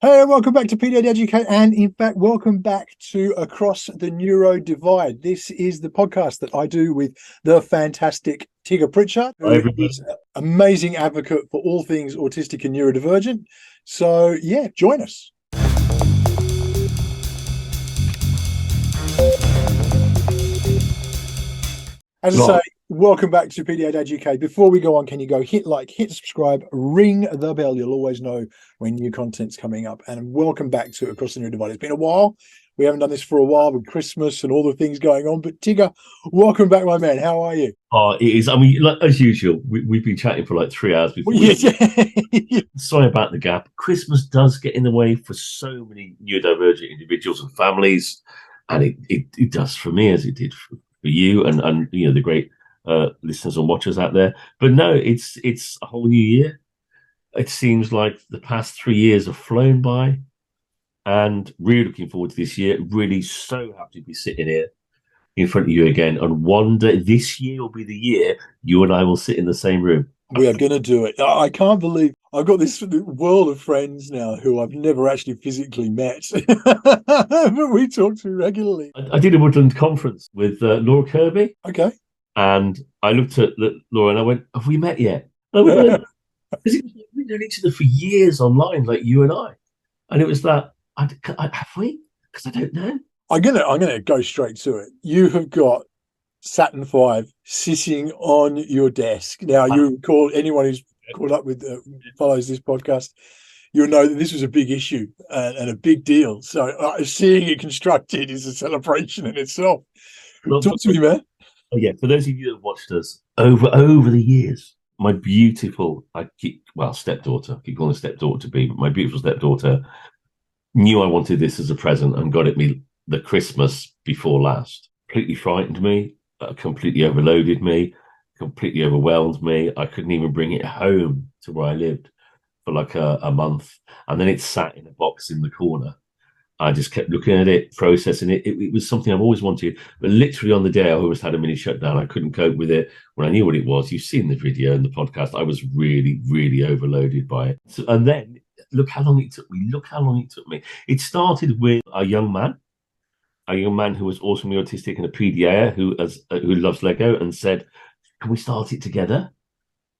Hey, welcome back to PDA Educate, and in fact, welcome back to Across the Neurodivide. This is the podcast that I do with the fantastic Tigger Pritchard, Hi, who everybody. is an amazing advocate for all things autistic and neurodivergent. So, yeah, join us. As I say, welcome back to PDA Educate. Before we go on, can you go hit like, hit subscribe, ring the bell? You'll always know when new content's coming up. And welcome back to Across the Neurodivide. It's been a while. We haven't done this for a while with Christmas and all the things going on. But Tigger, welcome back, my man. How are you? Oh, it is. I mean, like, as usual, we've been chatting for like 3 hours before. Sorry about the gap. Christmas does get in the way for so many neurodivergent individuals and families, and it does for me as it did for you and you know the great listeners and watchers out there. But no, it's a whole new year. It seems like the past 3 years have flown by, and really looking forward to this year. Really so happy to be sitting here in front of you again, and one day this year will be the year you and I will sit in the same room. We are going to do it. I can't believe I've got this world of friends now who I've never actually physically met, but we talk to regularly. I did a Woodland conference with Laura Kirby, Okay. and I looked at Laura and I went, "Have we met yet?" And I went, "No," because we've known each other for years online, like you and I, and it was that. Have we? Because I don't know. I'm gonna go straight to it. You have got Saturn V sitting on your desk. Now, you call anyone who's caught up with follows this podcast, you'll know that this was a big issue and a big deal. So seeing it constructed is a celebration in itself. Talk to me, man. Oh, yeah, for those of you that have watched us over the years, my beautiful stepdaughter, I keep calling her stepdaughter to be, but my beautiful stepdaughter knew I wanted this as a present and got it me the Christmas before last. Completely frightened me, completely overloaded me, completely overwhelmed me. I couldn't even bring it home to where I lived for like a month. And then it sat in a box in the corner. I just kept looking at it, processing it. It was something I've always wanted. But literally on the day, I always had a mini shutdown. I couldn't cope with it. When I knew what it was, you've seen the video and the podcast, I was really, really overloaded by it. And then look how long it took me. Look how long it took me. It started with a young man who was awesomely autistic and a PDA who loves Lego and said, "Can we start it together?"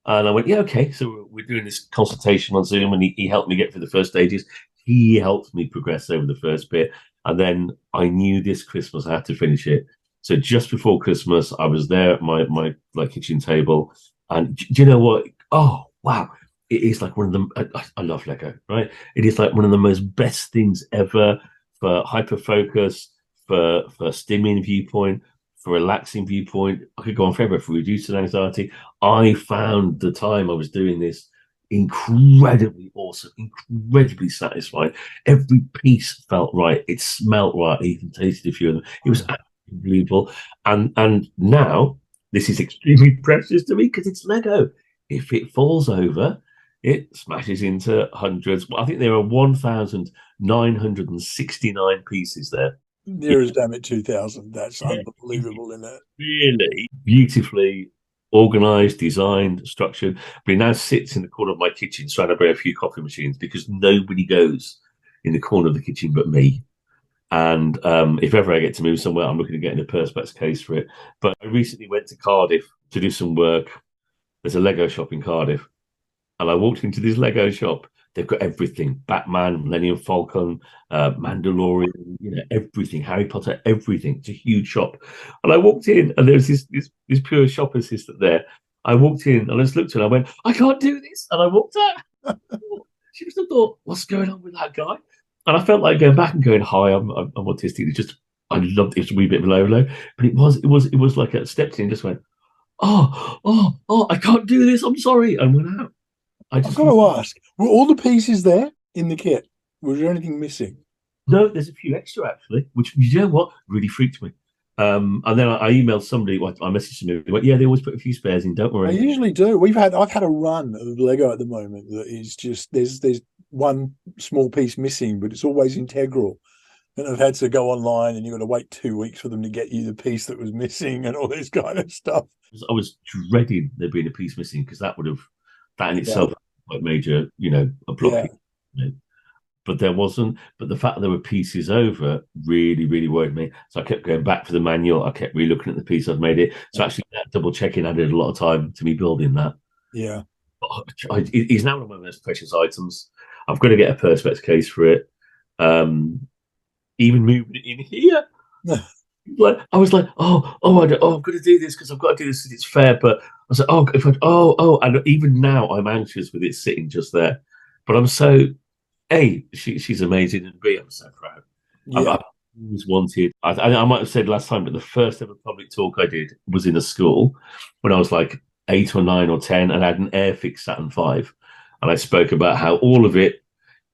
And I went, "Yeah, okay." So we're doing this consultation on Zoom, and he helped me get through the first stages. He helped me progress over the first bit, and then I knew this Christmas I had to finish it. So just before Christmas, I was there at my like kitchen table, and do you know what? Oh wow! It is like one of the. I love Lego, right? It is like one of the most best things ever for hyper focus, for stimming viewpoint, for relaxing viewpoint. I could go on forever for reducing anxiety. I found the time I was doing this incredibly awesome, incredibly satisfying. Every piece felt right. It smelled right. I even tasted a few of them. It was absolutely unbelievable. And now this is extremely precious to me because it's Lego. If it falls over, it smashes into hundreds. I think there are 1,969 pieces there. Near as damn it 2000. That's unbelievable, isn't it? Really beautifully organized, designed, structured. But it now sits in the corner of my kitchen, surrounded by a few coffee machines, because nobody goes in the corner of the kitchen but me. And if ever I get to move somewhere, I'm looking at getting a Perspex case for it. But I recently went to Cardiff to do some work. There's a Lego shop in Cardiff, and I walked into this Lego shop. They've got everything: Batman, Millennium Falcon, Mandalorian, everything, Harry Potter, everything. It's a huge shop. And I walked in, and there was this pure shop assistant there. I walked in, and I just looked at her, and I went, "I can't do this." And I walked out. She must have thought, "What's going on with that guy?" And I felt like going back and going, "Hi, I'm autistic." It's just, I loved it. It's a wee bit of low, but it was like a stepped in and just went, oh, I can't do this. I'm sorry. And went out. I've got to ask, were all the pieces there in the kit? Was there anything missing? No, there's a few extra actually, which, you know what, really freaked me. And then I emailed somebody. I messaged somebody. Went, "Yeah, they always put a few spares in. Don't worry." They usually do. I've had a run of Lego at the moment that is just there's one small piece missing, but it's always integral. And I've had to go online, and you've got to wait 2 weeks for them to get you the piece that was missing, and all this kind of stuff. I was dreading there being a piece missing because that in itself like major, a block. Yeah. but there wasn't. But the fact that there were pieces over really, really worried me. So I kept going back for the manual. I kept re-looking at the piece I'd made it. So actually, that double checking added a lot of time to me building that. Yeah. He's now one of my most precious items. I've got to get a perspex case for it. Even moving it in here. Like I was like, I'm going to do this because I've got to do this. It's fair, but I was like, and even now I'm anxious with it sitting just there. But I'm so she's amazing, and B, I'm so proud. Yeah. I've always wanted. I might have said last time, but the first ever public talk I did was in a school when I was like 8 or 9 or 10, and I had an Airfix Saturn V, and I spoke about how all of it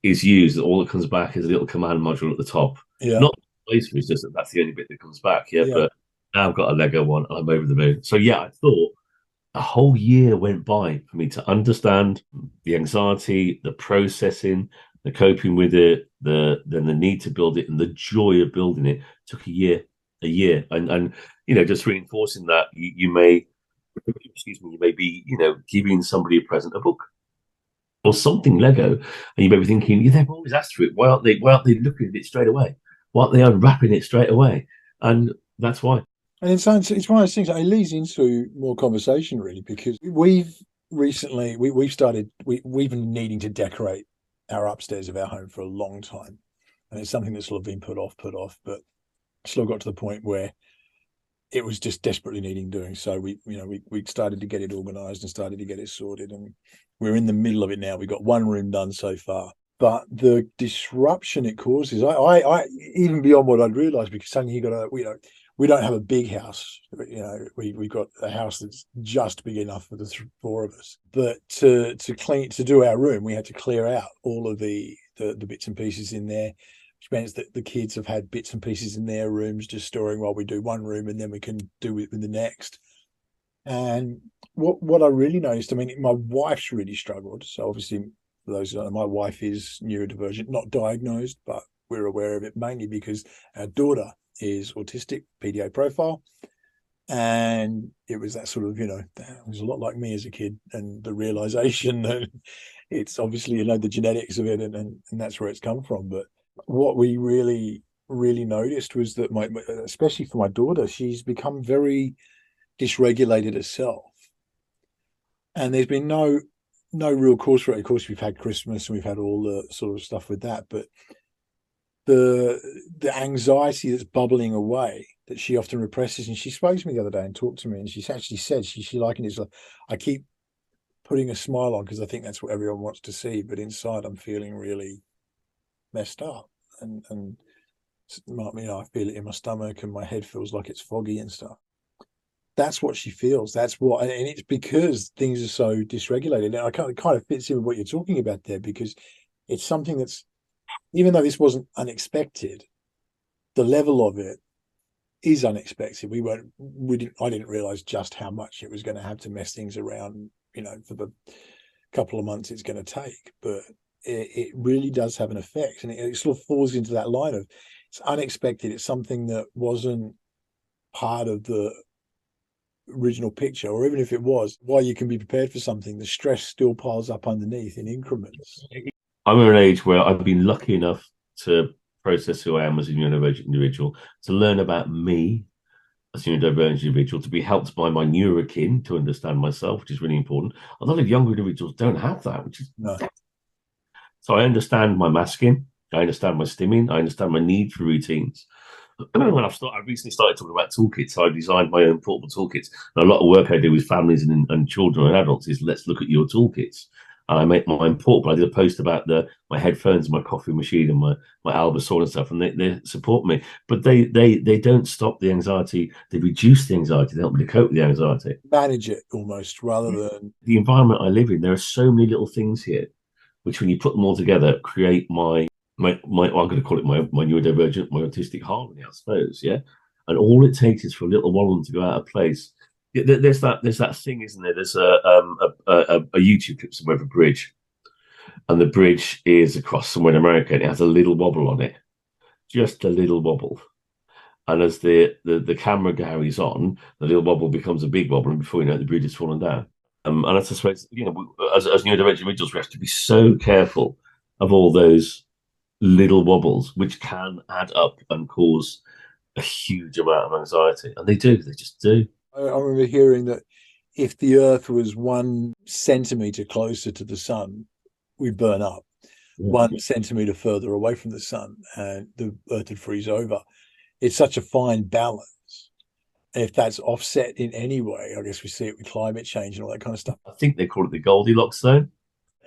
is used. All that comes back is a little command module at the top. Yeah. Not it's just that that's the only bit that comes back. Yeah. But now I've got a Lego one, and I'm over the moon. So yeah, I thought a whole year went by for me to understand the anxiety, the processing, the coping with it, then the need to build it, and the joy of building it took a year, and just reinforcing that you may, excuse me, you may be giving somebody a present, a book or something Lego, and you may be thinking, they've always asked for it. Why aren't they looking at it straight away? Why aren't they unwrapping it straight away? And that's why. And it's one of those things that it leads into more conversation, really, because we've recently we've been needing to decorate our upstairs of our home for a long time, and it's something that's sort of been put off, but still got to the point where it was just desperately needing doing. So we started to get it organized and started to get it sorted, and we're in the middle of it now. We've got one room done so far, but the disruption it causes, I even beyond what I'd realized, because suddenly we don't have a big house. We've got a house that's just big enough for the 4 of us. But to do our room, we had to clear out all of the bits and pieces in there, which means that the kids have had bits and pieces in their rooms just storing while we do one room, and then we can do it with the next. And what I really noticed, my wife's really struggled. So obviously, for those who don't know, my wife is neurodivergent, not diagnosed, but we're aware of it mainly because our daughter is autistic, PDA profile, and it was that sort of that was a lot like me as a kid, and the realization that it's obviously the genetics of it, and that's where it's come from. But what we really noticed was that especially for my daughter, she's become very dysregulated herself, and there's been no real cause for it. Of course, we've had Christmas and we've had all the sort of stuff with that, but the anxiety that's bubbling away that she often represses. And she spoke to me the other day and talked to me, and she actually said she likened it as like, I keep putting a smile on because I think that's what everyone wants to see, but inside I'm feeling really messed up, and I feel it in my stomach, and my head feels like it's foggy and stuff. That's what she feels. And it's because things are so dysregulated. And I kind of fits in with what you're talking about there, because it's something that's, even though this wasn't unexpected, the level of it is unexpected. I didn't realize just how much it was going to have to mess things around, for the couple of months it's going to take. But it really does have an effect, and it sort of falls into that line of it's unexpected. It's something that wasn't part of the original picture, or even if it was, while you can be prepared for something, the stress still piles up underneath in increments. I'm at an age where I've been lucky enough to process who I am as a neurodivergent individual, to learn about me as a neurodivergent individual, to be helped by my neurokin to understand myself, which is really important. A lot of younger individuals don't have that, which is no. So I understand my masking, I understand my stimming, I understand my need for routines. When I recently started talking about toolkits. So I designed my own portable toolkits. And a lot of work I do with families and children and adults is let's look at your toolkits. And I make mine portable. I did a post about my headphones, my coffee machine, and my Albasaur and stuff, and they support me. But they don't stop the anxiety. They reduce the anxiety. They help me to cope with the anxiety. Manage it almost, rather than the environment I live in. There are so many little things here, which when you put them all together, create my I'm going to call it my neurodivergent, my autistic harmony, I suppose. Yeah, and all it takes is for a little one of them to go out of place. There's that thing, isn't there? There's a YouTube clip somewhere of a bridge, and the bridge is across somewhere in America, and it has a little wobble on it, just a little wobble. And as the camera carries on, the little wobble becomes a big wobble, and before you know it, the bridge is fallen down. And I suppose as neurodivergent individuals, we have to be so careful of all those little wobbles, which can add up and cause a huge amount of anxiety. And they just do. I remember hearing that if the Earth was 1 centimeter closer to the sun, we'd burn up. Yeah. 1 centimeter further away from the sun, and the Earth would freeze over. It's such a fine balance. If that's offset in any way, I guess we see it with climate change and all that kind of stuff. I think they call it the Goldilocks zone.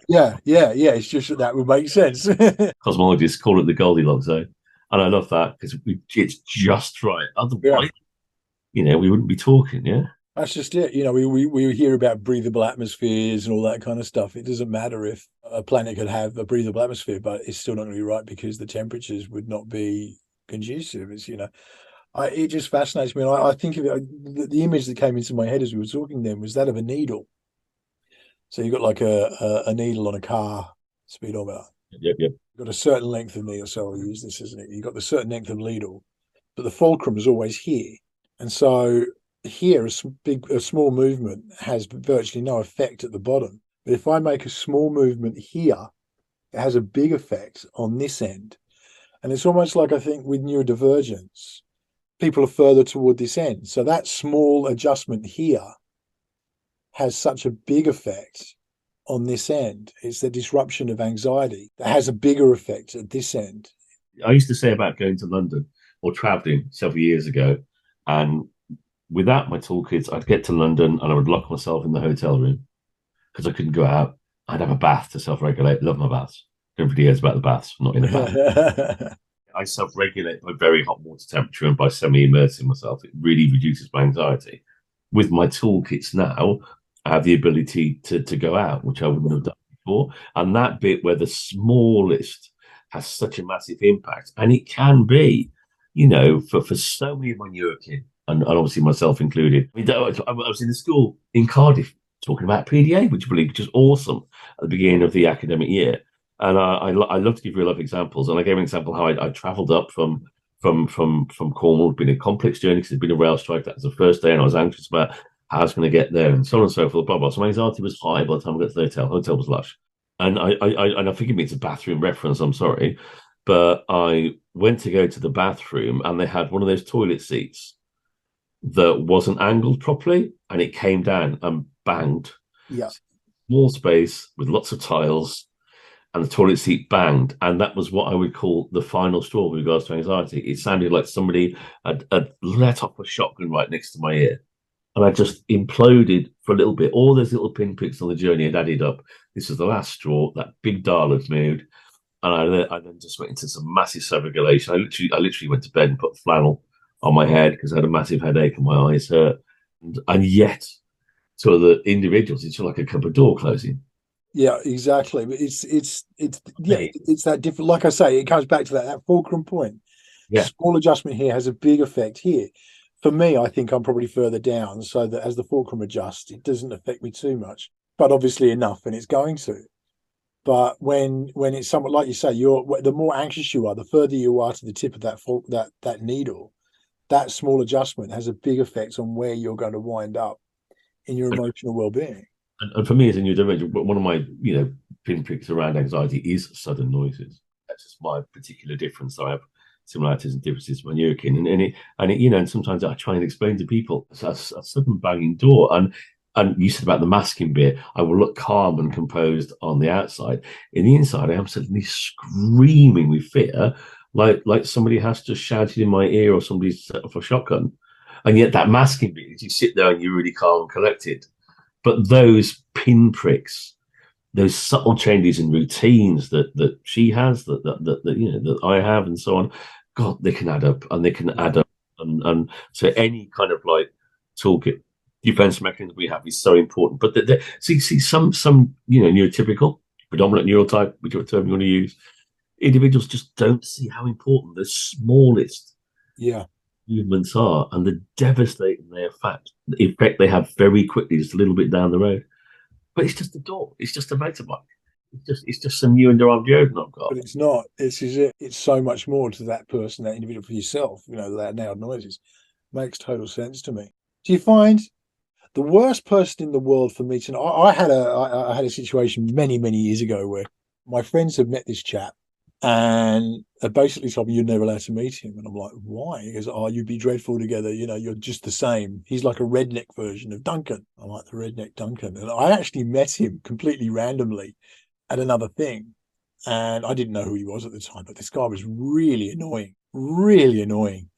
Yeah. It's just that would make sense. Cosmologists call it the Goldilocks zone. And I love that because it's just right. Otherwise, we wouldn't be talking, yeah? That's just it. We hear about breathable atmospheres and all that kind of stuff. It doesn't matter if a planet could have a breathable atmosphere, but it's still not going to be right because the temperatures would not be conducive. It just fascinates me. And I think of it, the image that came into my head as we were talking then was that of a needle. So you've got like a needle on a car speedometer. Yep. You've got a certain length of needle. So I'll use this, isn't it? You've got the certain length of needle, but the fulcrum is always here. And so here, a small movement has virtually no effect at the bottom. But if I make a small movement here, it has a big effect on this end. And it's almost like, I think, with neurodivergence, people are further toward this end. So that small adjustment here has such a big effect on this end. It's the disruption of anxiety that has a bigger effect at this end. I used to say about going to London or traveling several years ago, and without my toolkits, I'd get to London and I would lock myself in the hotel room because I couldn't go out. I'd have a bath to self-regulate. Love my baths. Everybody hears about the baths, not in a bath. I self-regulate by very hot water temperature and by semi-immersing myself. It really reduces my anxiety. With my toolkits now, I have the ability to go out, which I wouldn't have done before. And that bit where the smallest has such a massive impact, and it can be, for so many of my European, and obviously myself included. I was in the school in Cardiff talking about PDA, which I believe is just awesome at the beginning of the academic year. And I love to give real life examples. And I gave an example how I travelled up from Cornwall. It'd been a complex journey because there'd been a rail strike. That was the first day, and I was anxious about how I was going to get there, and so on and so forth. Blah blah. So my anxiety was high by the time I got to the hotel. The hotel was lush, and I forgive me, it's a bathroom reference. I'm sorry, but I went to go to the bathroom, and they had one of those toilet seats that wasn't angled properly, and it came down and banged. Yeah. Small space with lots of tiles, and the toilet seat banged. And that was what I would call the final straw with regards to anxiety. It sounded like somebody had let off a shotgun right next to my ear. And I just imploded for a little bit. All those little pinpricks on the journey had added up. This was the last straw. That big dial had moved. And I then just went into some massive self-regulation. I literally went to bed and put flannel on my head because I had a massive headache and my eyes hurt. And yet, to other individuals, it's like a cupboard door closing. Yeah, exactly. But it's that different. Like I say, it comes back to that fulcrum point. Yeah. Small adjustment here has a big effect here. For me, I think I'm probably further down, so that as the fulcrum adjusts, it doesn't affect me too much, but obviously enough, and it's going to. But when it's somewhat like you say, the more anxious you are, the further you are to the tip of that needle, that small adjustment has a big effect on where you're going to wind up in your emotional well-being. And for me, as a neurodivergent, one of my pinpricks around anxiety is sudden noises. That's just my particular difference. So I have similarities and differences with my European, and sometimes I try and explain to people a sudden banging door, and you said about the masking bit, I will look calm and composed on the outside. In the inside, I am suddenly screaming with fear, like somebody has just shouted in my ear or somebody's set off a shotgun. And yet that masking bit is you sit there and you're really calm and collected. But those pinpricks, those subtle changes in routines that she has, that I have, and so on, God, they can add up, and they can add up, and so any kind of like toolkit defense mechanism we have is so important. But see some neurotypical, predominant neurotype, whichever term you want to use, individuals just don't see how important the smallest movements are, and the devastating effect they have very quickly, just a little bit down the road. But it's just a door. It's just a motorbike. It's just some new underarm deodorant I've got. But it's not. It's so much more to that person, that individual, for yourself. That loud noises makes total sense to me. Do you find the worst person in the world for me I had a situation many years ago where my friends had met this chap, And basically told me you're never allowed to meet him. And I'm like, why? He goes, oh, you'd be dreadful together. You know, you're just the same. He's like a redneck version of Duncan. I'm like, the redneck Duncan. And I actually met him completely randomly at another thing. And I didn't know who he was at the time, but this guy was really annoying, really annoying.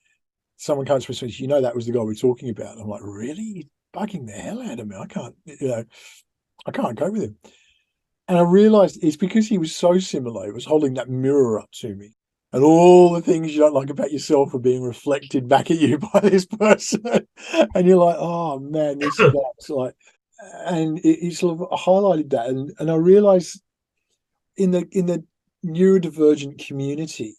Someone comes to me and says, you know, that was the guy we're talking about. And I'm like, really? He's bugging the hell out of me. I can't go with him. And I realized it's because he was so similar. He was holding that mirror up to me. And all the things you don't like about yourself are being reflected back at you by this person. And you're like, oh man, this sucks. Like, and it sort of highlighted that. And I realized in the neurodivergent community,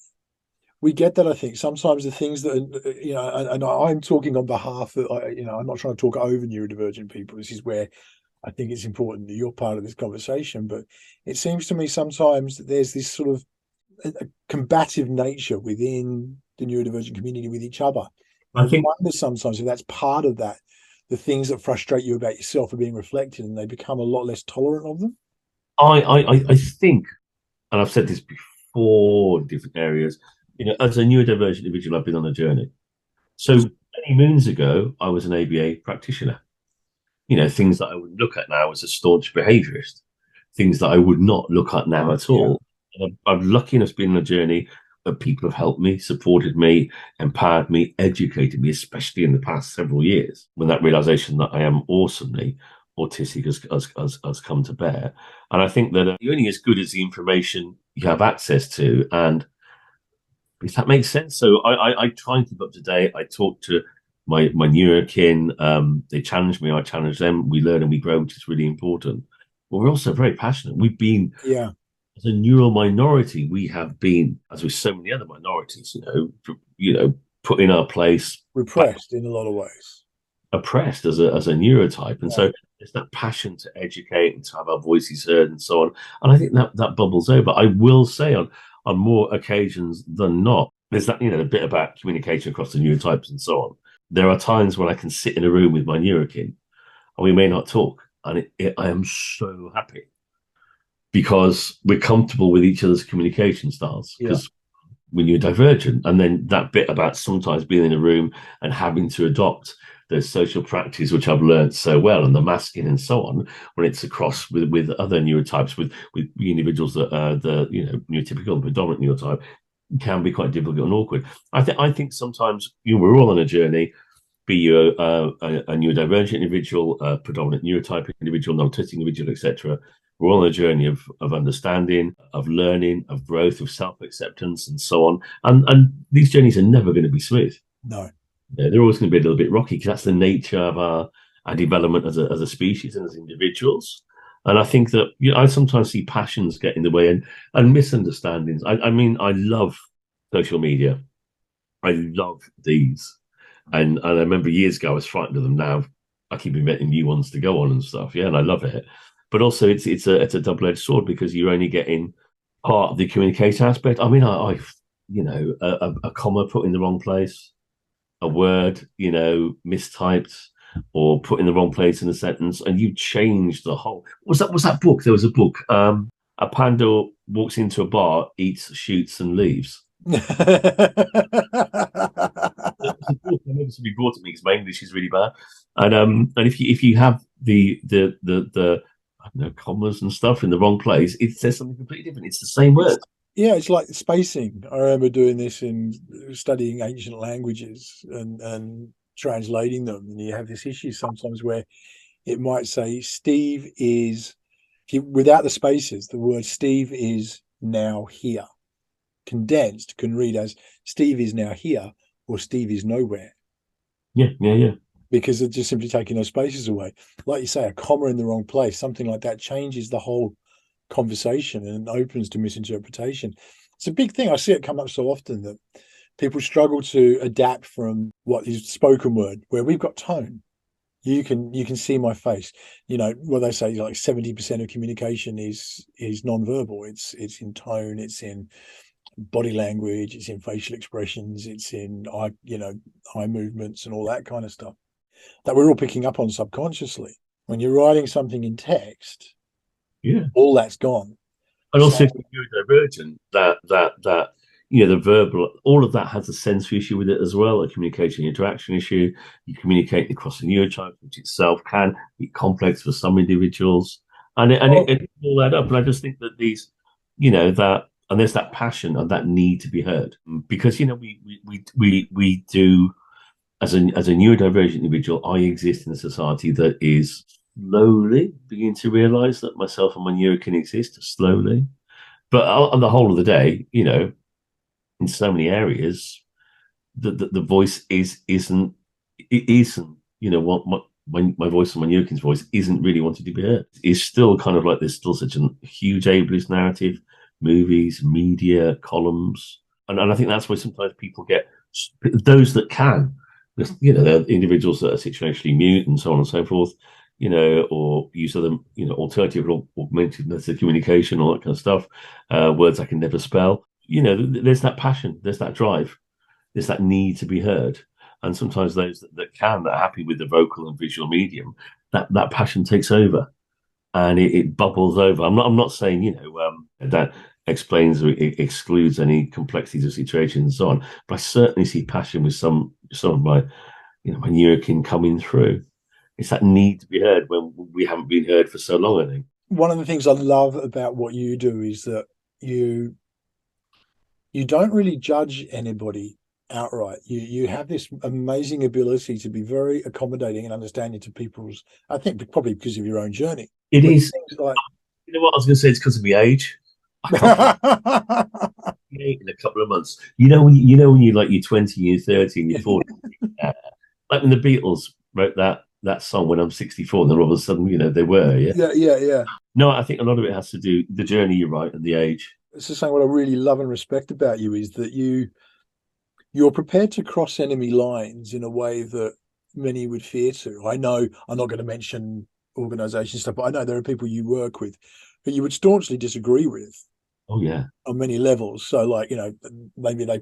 we get that. I think sometimes the things that, and I'm talking on behalf of, I'm not trying to talk over neurodivergent people. This is where I think it's important that you're part of this conversation, but it seems to me sometimes that there's this sort of a combative nature within the neurodivergent community with each other. I think, wonder sometimes if that's part of that, the things that frustrate you about yourself are being reflected and they become a lot less tolerant of them. I think, and I've said this before in different areas, as a neurodivergent individual, I've been on a journey. So many moons ago, I was an ABA practitioner. Things that I would look at now as a staunch behaviorist, things that I would not look at now at all. Yeah. And I'm lucky enough to be on a journey where people have helped me, supported me, empowered me, educated me, especially in the past several years, when that realization that I am awesomely autistic has come to bear. And I think that you're only as good as the information you have access to. And if that makes sense. So I try and keep up to date. I talk to my neurokin, they challenge me, I challenge them, we learn and we grow, which is really important. But we're also very passionate. We've been, as a neural minority, we have been, as with so many other minorities, put in our place, repressed in a lot of ways, oppressed as a neurotype. And so there's that passion to educate and to have our voices heard and so on. And I think that bubbles over. I will say on more occasions than not, there's that, a bit about communication across the neurotypes and so on. There are times when I can sit in a room with my neurokin and we may not talk. And I am so happy because we're comfortable with each other's communication styles. Because when you're divergent, and then that bit about sometimes being in a room and having to adopt those social practices, which I've learned so well, and the masking and so on, when it's across with other neurotypes, with individuals that are the neurotypical and predominant neurotype, can be quite difficult and awkward. I think sometimes we're all on a journey, be you a neurodivergent individual, a predominant neurotype individual, non-autistic individual, etc. We're all on a journey of understanding, of learning, of growth, of self-acceptance, and so on. And these journeys are never going to be smooth. No, they're always going to be a little bit rocky because that's the nature of our development as a species and as individuals. And I think that I sometimes see passions get in the way and misunderstandings. I mean, I love social media. I love these. And I remember years ago I was frightened of them. Now I keep inventing new ones to go on and stuff. Yeah, and I love it. But also it's a double-edged sword because you're only getting part of the communication aspect. I mean, I a comma put in the wrong place, a word, mistyped, or put in the wrong place in a sentence, and you change the whole. Was that book? There was a book. A panda walks into a bar, eats, shoots, and leaves. It's a book. I remember somebody brought it to me because my English is really bad. And if you have the I don't know, commas and stuff in the wrong place, it says something completely different. It's the same word. Yeah, it's like spacing. I remember doing this in studying ancient languages and translating them, and you have this issue sometimes where it might say Steve is, without the spaces, the word Steve is now here. Condensed can read as Steve is now here or Steve is nowhere. Yeah. Because they're just simply taking those spaces away. Like you say, a comma in the wrong place, something like that changes the whole conversation and opens to misinterpretation. It's a big thing. I see it come up so often that people struggle to adapt from what is spoken word, where we've got tone. You can see my face. What they say, like 70% of communication is nonverbal. It's in tone, it's in body language, it's in facial expressions, it's in eye movements and all that kind of stuff that we're all picking up on subconsciously. When you're writing something in text, all that's gone. And So, also, if you're neurodivergent, that the verbal, all of that has a sensory issue with it as well, a communication interaction issue. You communicate across the neurotype, which itself can be complex for some individuals, and it all that up. And I just think that these, that, and there's that passion and that need to be heard, because we do, as a neurodivergent individual, I exist in a society that is slowly beginning to realise that myself and my neuro can exist slowly. But on the whole of the day, in so many areas, the voice isn't what my voice and my Yokin's voice isn't really wanting to be heard. It's still kind of like there's still such a huge ableist narrative, movies, media, columns, and I think that's why sometimes people get those that can, there are individuals that are situationally mute and so on and so forth, or use other, alternative or augmented methods of communication, all that kind of stuff, words I can never spell. There's that passion, there's that drive, there's that need to be heard. And sometimes those that are happy with the vocal and visual medium, that passion takes over and it bubbles over. I'm not saying, that explains or excludes any complexities of situations and so on, but I certainly see passion with some of my, my neurokin coming through. It's that need to be heard when we haven't been heard for so long, I think. one of the things I love about what you do is that you don't really judge anybody outright. You have this amazing ability to be very accommodating and understanding to people's, I think probably because of your own journey. It but is. Like, you know what I was going to say? It's because of my age. I can't in a couple of months. When you're like you're 20, you're 30, and you're 40. Like when the Beatles wrote that song when I'm 64, and then all of a sudden, they were. Yeah. No, I think a lot of it has to do the journey, you're right, and the age. It's just saying what I really love and respect about you is that you're prepared to cross enemy lines in a way that many would fear to. I know I'm not going to mention organization stuff, but I know there are people you work with who you would staunchly disagree with. Oh yeah, on many levels. So like, maybe they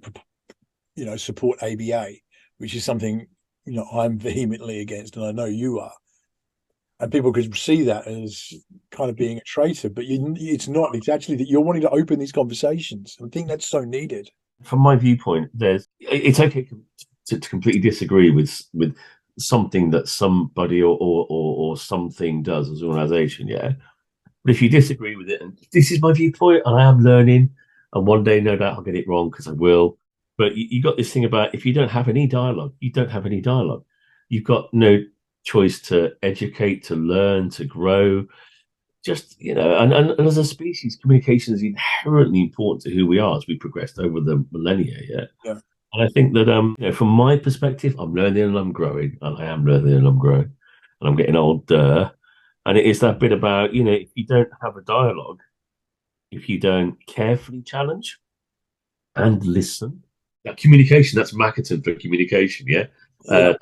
support ABA, which is something, I'm vehemently against, and I know you are. And people could see that as kind of being a traitor, but it's not. It's actually that you're wanting to open these conversations. I think that's so needed. From my viewpoint, it's okay to completely disagree with something that somebody or something does as an organization, yeah. But if you disagree with it, and this is my viewpoint, and I am learning, and one day, no doubt, I'll get it wrong because I will. But you got this thing about if you don't have any dialogue, you don't have any dialogue. You've got no choice to educate, to learn, to grow. Just, and as a species, communication is inherently important to who we are as we progressed over the millennia. Yeah. And I think that, from my perspective, I'm learning and I'm growing, and I am learning and I'm growing, and I'm getting older. And it is that bit about, if you don't have a dialogue, if you don't carefully challenge and listen, that communication, that's Makaton for communication, yeah?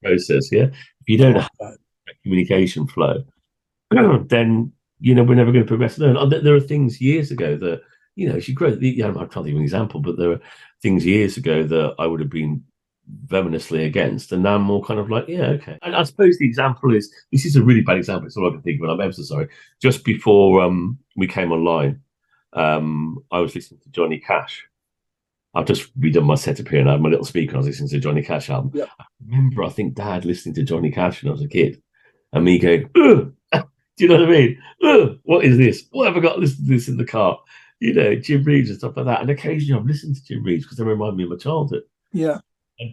Process, yeah? If you don't have that communication flow, then, we're never going to progress. There are things years ago that, as you grow, I'm trying to think of an example, but there are things years ago that I would have been venomously against, and now I'm more kind of like, yeah, okay. And I suppose the example is, this is a really bad example, it's all I can think of, and I'm ever so sorry. Just before we came online, I was listening to Johnny Cash. I've just redone my setup here and I had my little speaker. I was listening to Johnny Cash album. Yep. I remember, I think, Dad listening to Johnny Cash when I was a kid, and me going, ugh! Do you know what I mean? Ugh, what is this? Why have I got to listen to this in the car? Jim Reeves and stuff like that. And occasionally I've listened to Jim Reeves because they remind me of my childhood. Yeah.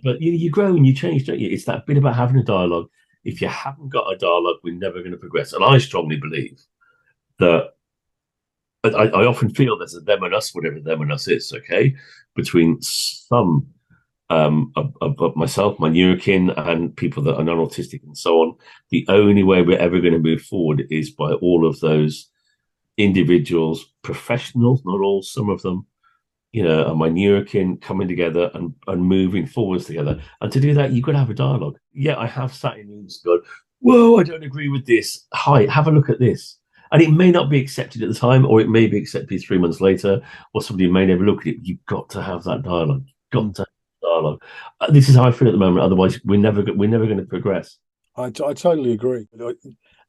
But you grow and you change, don't you? It's that bit about having a dialogue. If you haven't got a dialogue, we're never going to progress. And I strongly believe that I often feel there's a them and us, whatever them and us is, okay, between some of myself, my neurokin, and people that are non-autistic and so on. The only way we're ever going to move forward is by all of those individuals, professionals, not all, some of them, and my neurokin coming together and moving forwards together. And to do that, you've got to have a dialogue. Yeah, I have sat in rooms and gone, whoa, I don't agree with this. Hi, have a look at this. And it may not be accepted at the time, or it may be accepted 3 months later, or somebody may never look at it. You've got to have that dialogue. Got to have dialogue. This is how I feel at the moment. Otherwise, we're never going to progress. I totally agree.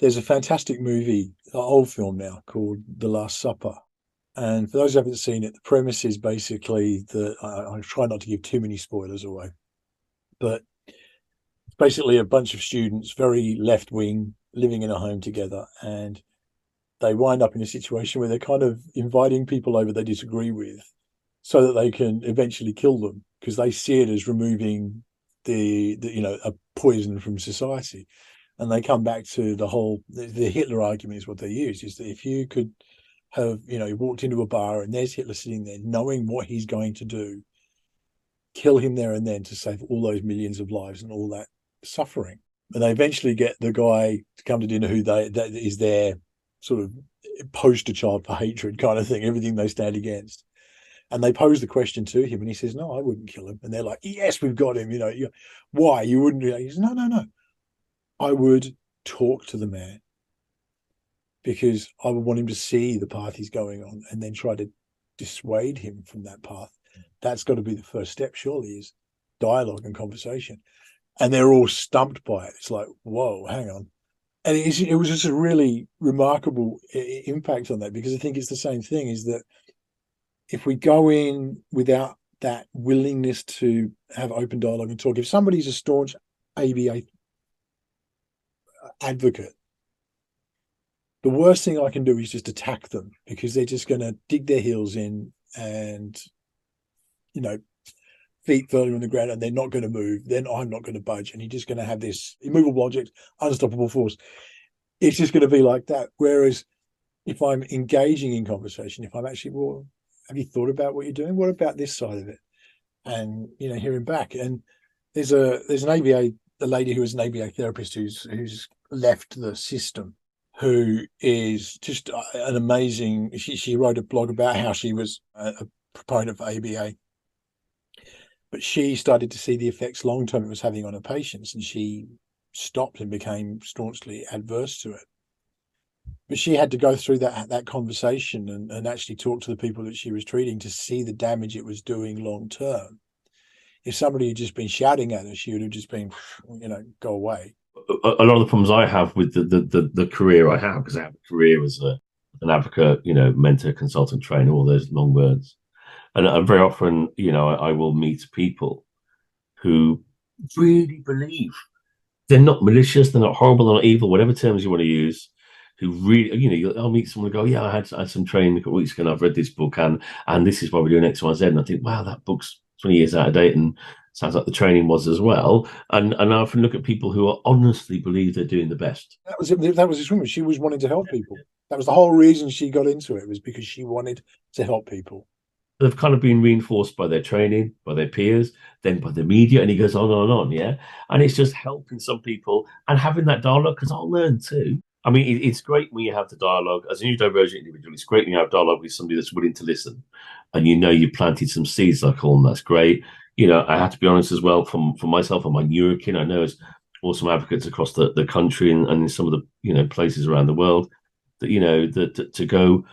There's a fantastic movie, an old film now, called The Last Supper. And for those who haven't seen it, the premise is basically that I try not to give too many spoilers away, but it's basically a bunch of students, very left wing, living in a home together, and they wind up in a situation where they're kind of inviting people over they disagree with so that they can eventually kill them, because they see it as removing the a poison from society. And they come back to the Hitler argument is what they use, is that if you could have walked into a bar and there's Hitler sitting there, knowing what he's going to do, kill him there and then to save all those millions of lives and all that suffering. And they eventually get the guy to come to dinner who that is their sort of poster child for hatred kind of thing, everything they stand against. And they pose the question to him and he says, no, I wouldn't kill him. And they're like, yes, we've got him. Why? You wouldn't? He says, no. I would talk to the man because I would want him to see the path he's going on and then try to dissuade him from that path. That's got to be the first step, surely, is dialogue and conversation. And they're all stumped by it. It's like, whoa, hang on. And it was just a really remarkable impact on that, because I think it's the same thing, is that if we go in without that willingness to have open dialogue and talk, if somebody's a staunch ABA advocate, the worst thing I can do is just attack them, because they're just going to dig their heels in and, feet firmly on the ground, and they're not going to move. Then I'm not going to budge. And you're just going to have this immovable object, unstoppable force. It's just going to be like that. Whereas if I'm engaging in conversation, if I'm actually, well, have you thought about what you're doing? What about this side of it? And, hearing back. And there's an ABA, a lady who is an ABA therapist who's left the system, who is just an amazing, she wrote a blog about how she was a proponent of ABA, but she started to see the effects long term it was having on her patients, and she stopped and became staunchly adverse to it. But she had to go through that conversation and actually talk to the people that she was treating to see the damage it was doing long term. If somebody had just been shouting at her, she would have just been, go away. A lot of the problems I have with the career I have, because I have a career as an advocate, mentor, consultant, trainer, all those long words. And very often, I will meet people who really believe they're not malicious, they're not horrible, they're not evil, whatever terms you want to use. Who really, I'll meet someone and go, yeah, I had some training a couple of weeks ago and I've read this book and this is why we're doing X, Y, Z. And I think, wow, that book's 20 years out of date and sounds like the training was as well. And I often look at people who honestly believe they're doing the best. That was this woman. She was wanting to help people. That was the whole reason she got into it, was because she wanted to help people. They've kind of been reinforced by their training, by their peers, then by the media, and he goes on and on, yeah? And it's just helping some people and having that dialogue, because I'll learn too. I mean, it's great when you have the dialogue. As a neurodivergent individual, it's great when you have dialogue with somebody that's willing to listen. And you planted some seeds, I call them, that's great. I have to be honest as well, for myself and my neurokin, I know there's awesome advocates across the country and in some of the, places around the world that, that to go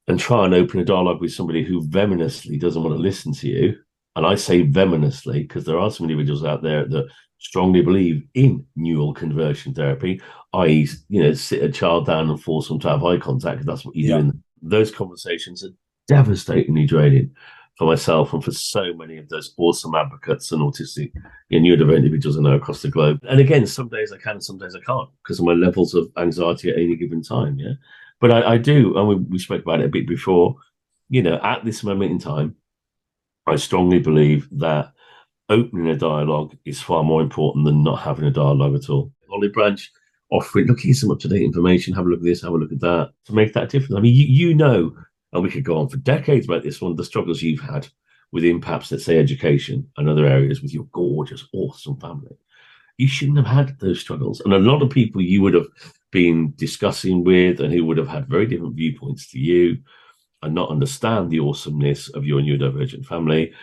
and try and open a dialogue with somebody who venomously doesn't want to listen to you. And I say venomously because there are some individuals out there that strongly believe in neural conversion therapy, i.e., sit a child down and force them to have eye contact, because that's what you do. And those conversations are devastatingly draining for myself and for so many of those awesome advocates and autistic neurodivergent individuals I know across the globe. And again, some days I can, some days I can't, because of my levels of anxiety at any given time. Yeah. But I do, and we spoke about it a bit before, at this moment in time, I strongly believe that opening a dialogue is far more important than not having a dialogue at all. Olive Branch offering, look, here's some up-to-date information, have a look at this, have a look at that, to make that difference. I mean, and we could go on for decades about this, one of the struggles you've had within perhaps, let's say, education and other areas with your gorgeous, awesome family. You shouldn't have had those struggles. And a lot of people you would have been discussing with and who would have had very different viewpoints to you and not understand the awesomeness of your neurodivergent family.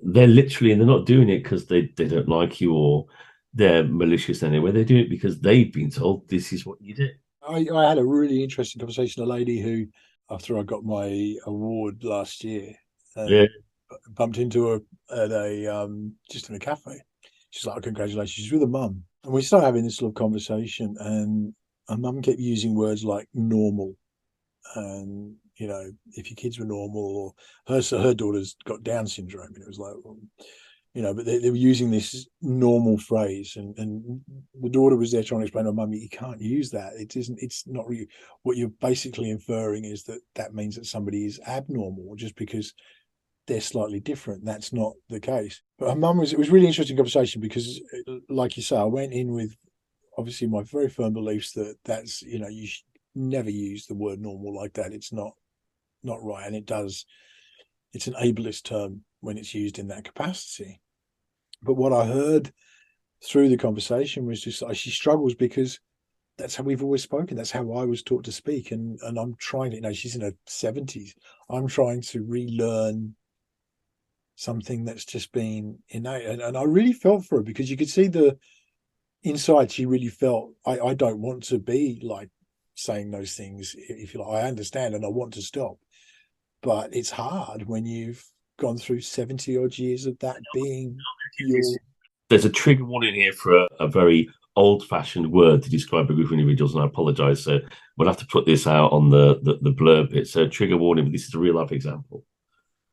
They're not doing it because they don't like you or they're malicious anyway. They're doing it because they've been told this is what you do. I had a really interesting conversation. A lady who, after I got my award last year, bumped into her at just in a cafe. She's like, oh, congratulations. She's with her mum. And we started having this little conversation, and her mum kept using words like normal and, you know, if your kids were normal, or her daughter's got Down syndrome, and it was like, well, you know, but they were using this normal phrase, and the daughter was there trying to explain to Mum, you can't use that. It isn't. It's not really. What you're basically inferring is that means that somebody is abnormal just because they're slightly different. That's not the case. But her mum it was really interesting conversation because, like you say, I went in with obviously my very firm beliefs that that's, you know, you should never use the word normal like that. It's not right, and it's an ableist term when it's used in that capacity. But what I heard through the conversation was just she struggles because that's how we've always spoken. That's how I was taught to speak, and I'm trying to, you know, she's in her 70s. I'm trying to relearn something that's just been innate, and I really felt for her because you could see the inside. She really felt, I don't want to be like saying those things, if you like. I understand and I want to stop, but it's hard when you've gone through 70 odd years of that being your... There's a trigger warning here for a very old-fashioned word to describe a group of individuals, and I apologize, so we'll have to put this out on the blurb. It's a trigger warning, but this is a real life example.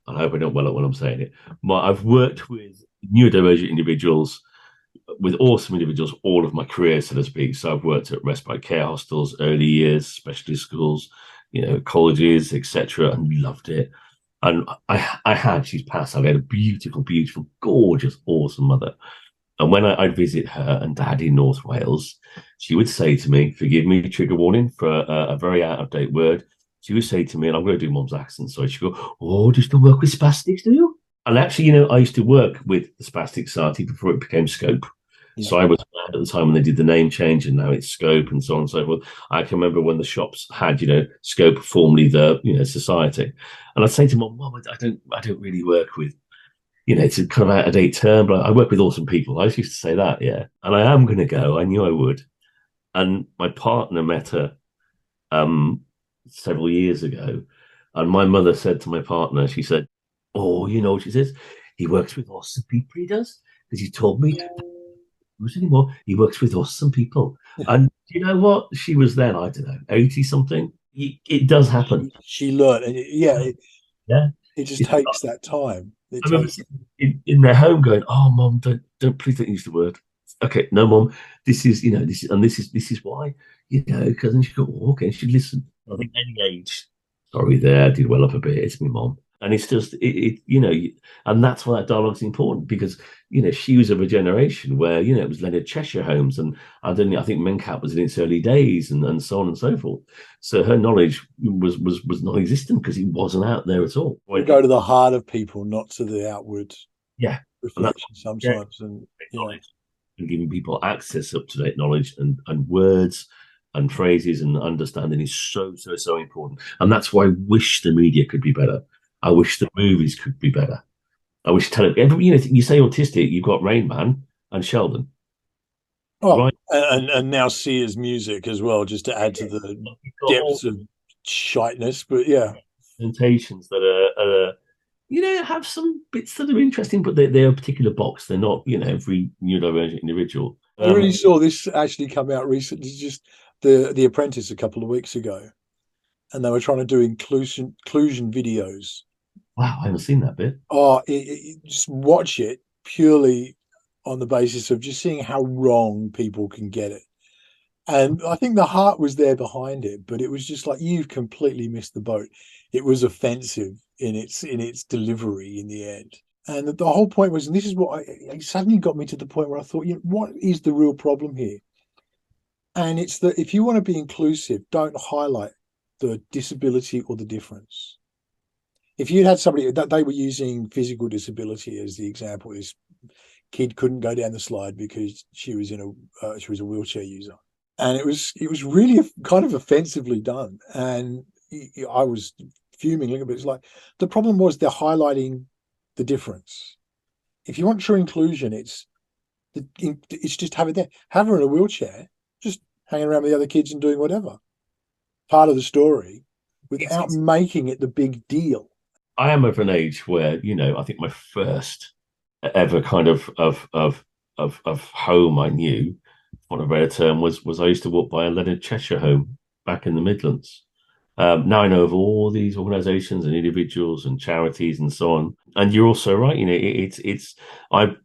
I hope I don't well it when I'm saying it. I've worked with neurodivergent individuals, with awesome individuals, all of my career, so to speak. So I've worked at respite care hostels, early years, specialist schools, you know, colleges, etc., and loved it. And she's passed. I had a beautiful, beautiful, gorgeous, awesome mother. And when I'd visit her and Dad in North Wales, she would say to me, forgive me, trigger warning for a very out-of-date word. She would say to me, and I'm going to do Mum's accent, so she'd go, oh, do you still work with spastics, do you? And actually, you know, I used to work with the Spastic Society before it became Scope. Yeah. So I was mad at the time when they did the name change, and now it's Scope and so on and so forth. I can remember when the shops had, you know, Scope, formerly the, you know, Society. And I'd say to Mum, I don't really work with, you know, it's a kind of out-of-date term, but I work with awesome people. I used to say that, yeah. And I am going to go. I knew I would. And my partner met her several years ago. And my mother said to my partner, she said, oh, you know, she says, he works with awesome people, he does. Because he told me, anymore, he works with awesome people. And you know what? She was then, I don't know, 80 something. It does happen. She learned. And it just it's takes that time. I remember in their home going, oh, Mum, please don't use the word. Okay, no, Mum, this is, you know, this is why, you know, because then she go, oh, okay, she'd listen. I think any age, sorry, there, I did well up a bit, it's me, Mum. And it's just, you know, and that's why that dialogue's important, because, you know, she was of a generation where, you know, it was Leonard Cheshire homes, and I think Mencat was in its early days, and so on and so forth. So her knowledge was non-existent because it wasn't out there at all. We go to the heart of people, not to the outward reflection sometimes. Yeah. And giving people access up-to-date knowledge and words and phrases and understanding is so important. And that's why I wish the media could be better. I wish the movies could be better. I wish television. You know, you say autistic, you've got Rain Man and Sheldon. Oh, right? and now Sia's music as well, just to add to the depths of shiteness. But yeah, presentations that are you know, have some bits that are interesting, but they're a particular box. They're not, you know, every neurodivergent individual. I really saw this actually come out recently, just the Apprentice a couple of weeks ago, and they were trying to do inclusion videos. Wow, I haven't seen that bit. Oh, just watch it purely on the basis of just seeing how wrong people can get it. And I think the heart was there behind it, but it was just like, you've completely missed the boat. It was offensive in its delivery in the end. And the whole point was, and this is what it suddenly got me to the point where I thought, you know, what is the real problem here? And it's that if you want to be inclusive, don't highlight the disability or the difference. If you had somebody that they were using physical disability as the example, this kid couldn't go down the slide because she was a wheelchair user, and it was really kind of offensively done. And I was fuming a little bit. It's like, the problem was they're highlighting the difference. If you want true inclusion, it's just have it there. Have her in a wheelchair, just hanging around with the other kids and doing whatever. Part of the story, without making it the big deal. I am of an age where, you know, I think my first ever kind of home I knew, for a better term, was I used to walk by a Leonard Cheshire home back in the Midlands. Now I know of all these organisations and individuals and charities and so on. And you're also right. I've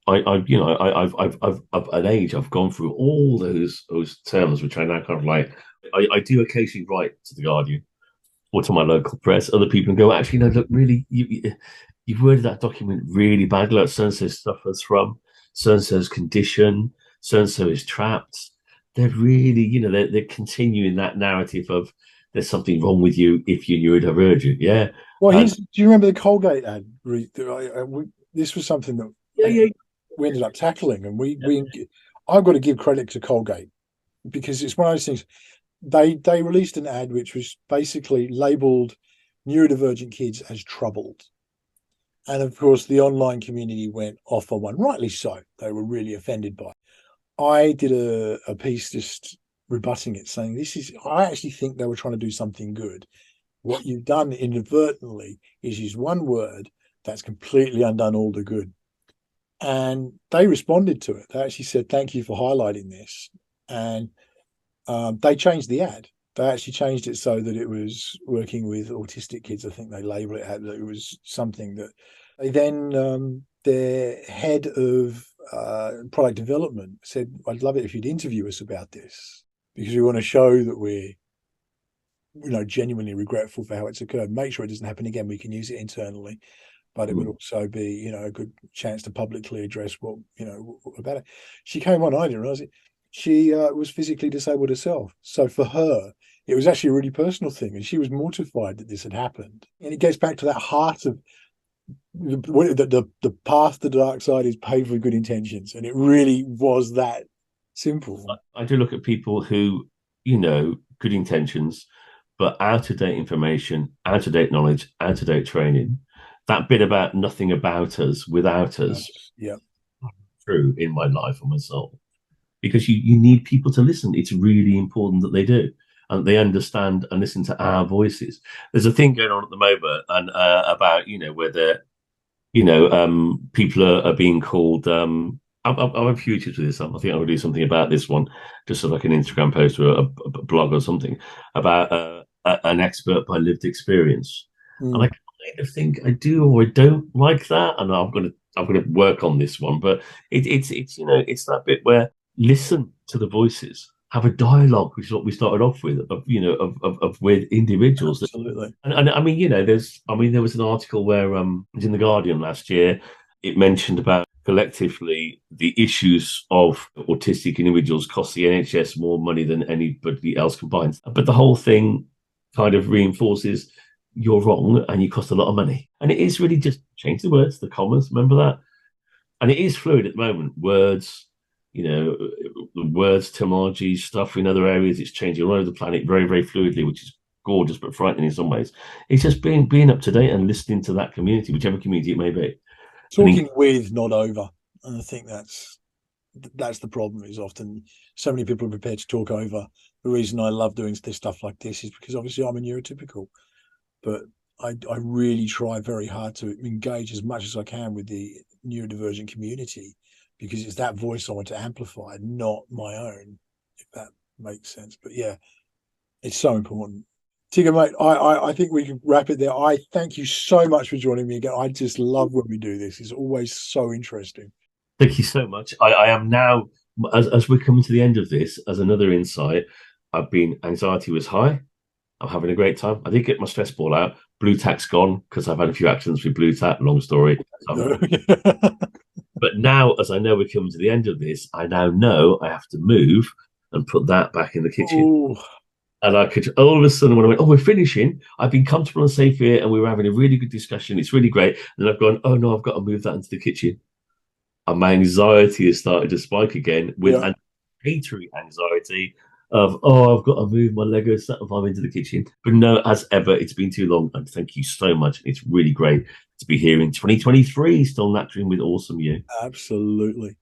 at an age I've gone through all those terms, which I now kind of like. I do occasionally write to the Guardian or to my local press. Other people go, actually, no, look, really, you've worded that document really badly. Like so and so suffers from so and so's condition, so and so is trapped. They're really, they're continuing that narrative of there's something wrong with you if you're neurodivergent. Yeah. Well, do you remember the Colgate ad? This was something that we ended up tackling, and I've got to give credit to Colgate because it's one of those things. They released an ad which was basically labelled neurodivergent kids as troubled, and of course the online community went off on one, rightly so. They were really offended by it. I did a piece just rebutting it, saying I actually think they were trying to do something good. What you've done inadvertently is use one word that's completely undone all the good. And they responded to it. They actually said, thank you for highlighting this. And they changed the ad. They actually changed it so that it was working with autistic kids. I think they label it that it was something that they then, their head of product development said, I'd love it if you'd interview us about this because we want to show that we're genuinely regretful for how it's occurred. Make sure it doesn't happen again. We can use it internally, but it would also be, a good chance to publicly address what about it. She came on, I didn't realize it. She was physically disabled herself. So for her, it was actually a really personal thing. And she was mortified that this had happened. And it gets back to that heart of the path to the dark side is paved with good intentions. And it really was that simple. I do look at people who, good intentions, but out-of-date information, out-of-date knowledge, out-of-date training. That bit about nothing about us without us. Yeah. True in my life and myself. Because you need people to listen. It's really important that they do. And they understand and listen to our voices. There's a thing going on at the moment and about, whether, people are being called I'm furious with this. I think I'll do something about this one, just so like an Instagram post or a blog or something about an expert by lived experience. And I kind of think I do or I don't like that, and I'm gonna work on this one. But it's that bit where listen to the voices, have a dialogue, which is what we started off with, of with individuals. Absolutely. And I mean, there was an article where it was in the Guardian last year. It mentioned about collectively the issues of autistic individuals cost the NHS more money than anybody else combined. But the whole thing kind of reinforces you're wrong and you cost a lot of money. And it is really just change the words, the commas, remember that? And it is fluid at the moment. Words, the words, terminology, stuff in other areas, it's changing all over the planet very, very fluidly, which is gorgeous but frightening in some ways. It's just being up to date and listening to that community, whichever community it may be. Talking with, not over. And I think that's the problem, is often so many people are prepared to talk over. The reason I love doing this stuff like this is because obviously I'm a neurotypical, but I really try very hard to engage as much as I can with the neurodivergent community, because it's that voice I want to amplify, not my own, if that makes sense. But yeah, it's so important. Tigger, mate, I think we can wrap it there. I thank you so much for joining me again. I just love when we do this. It's always so interesting. Thank you so much. I am now, as we're coming to the end of this, as another insight, anxiety was high. I'm having a great time. I did get my stress ball out. Blue tack's gone because I've had a few accidents with blue tack. Long story. But now, as I know we're coming to the end of this, I now know I have to move and put that back in the kitchen. Ooh. And I could, all of a sudden, when I went, we're finishing, I've been comfortable and safe here, and we were having a really good discussion. It's really great. And I've gone, oh no, I've got to move that into the kitchen. And my anxiety has started to spike again with anticipatory anxiety of, I've got to move my Lego set if I'm into the kitchen. But no, as ever, it's been too long. And thank you so much. It's really great to be here in 2023, still nattering with awesome you. Absolutely.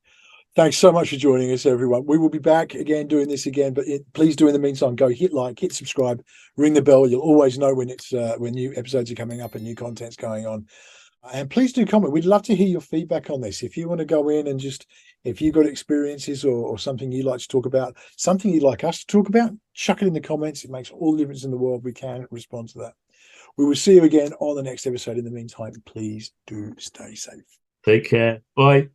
Thanks so much for joining us, everyone. We will be back again doing this again, but please do in the meantime go hit like, hit subscribe, ring the bell. You'll always know when it's when new episodes are coming up and new content's going on. And please do comment. We'd love to hear your feedback on this. If you want to go in and just, if you've got experiences or something you'd like to talk about, something you'd like us to talk about, chuck it in the comments. It makes all the difference in the world. We can respond to that. We will see you again on the next episode. In the meantime, please do stay safe. Take care. Bye.